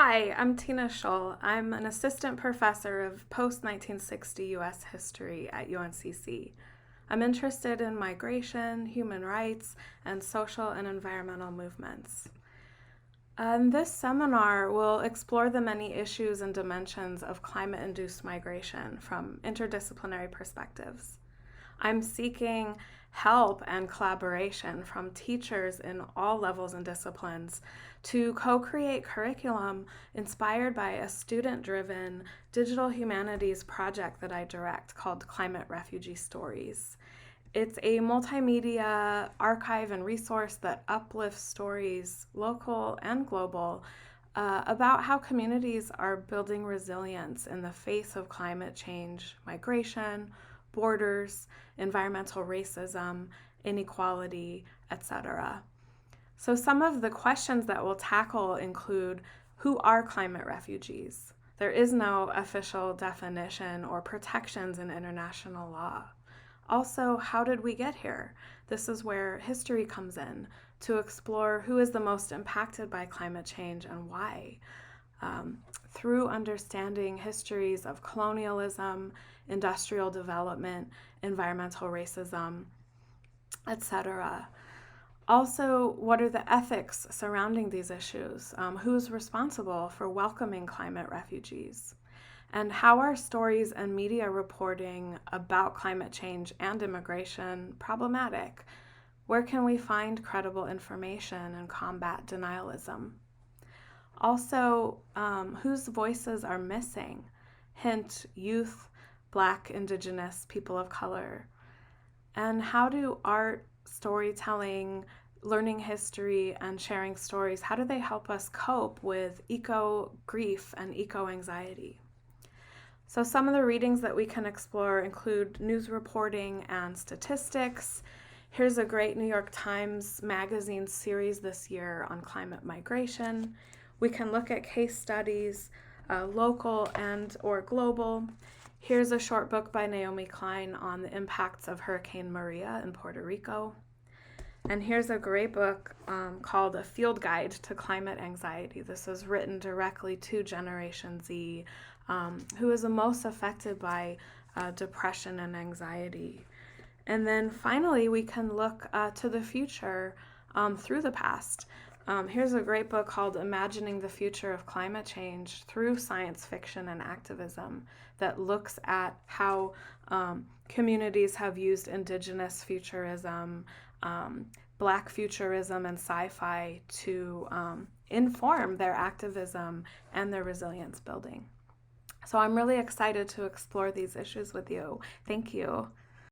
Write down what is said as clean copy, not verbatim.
Hi, I'm Tina Shull. I'm an assistant professor of post-1960 U.S. history at UNCC. I'm interested in migration, human rights, and social and environmental movements. This seminar will explore the many issues and dimensions of climate-induced migration from interdisciplinary perspectives. I'm seeking help and collaboration from teachers in all levels and disciplines to co-create curriculum inspired by a student-driven digital humanities project that I direct called Climate Refugee Stories. It's a multimedia archive and resource that uplifts stories, local and global, about how communities are building resilience in the face of climate change, migration, borders, environmental racism, inequality, etc. So some of the questions that we'll tackle include: who are climate refugees? There is no official definition or protections in international law. Also, how did we get here? This is where history comes in to explore who is the most impacted by climate change and why. Through understanding histories of colonialism, industrial development, environmental racism, etc. Also, what are the ethics surrounding these issues? Who's responsible for welcoming climate refugees? And how are stories and media reporting about climate change and immigration problematic? Where can we find credible information and combat denialism? Also, whose voices are missing? Hint, youth, Black, Indigenous, people of color. And how do art, storytelling, learning history, and sharing stories, how do they help us cope with eco-grief and eco-anxiety? So some of the readings that we can explore include news reporting and statistics. Here's a great New York Times Magazine series this year on climate migration. We can look at case studies, local and or global. Here's a short book by Naomi Klein on the impacts of Hurricane Maria in Puerto Rico. And here's a great book called A Field Guide to Climate Anxiety. This is written directly to Generation Z, who is the most affected by depression and anxiety. And then finally, we can look to the future through the past. Here's a great book called Imagining the Future of Climate Change through Science Fiction and Activism that looks at how communities have used indigenous futurism, Black futurism, and sci-fi to inform their activism and their resilience building. So I'm really excited to explore these issues with you. Thank you.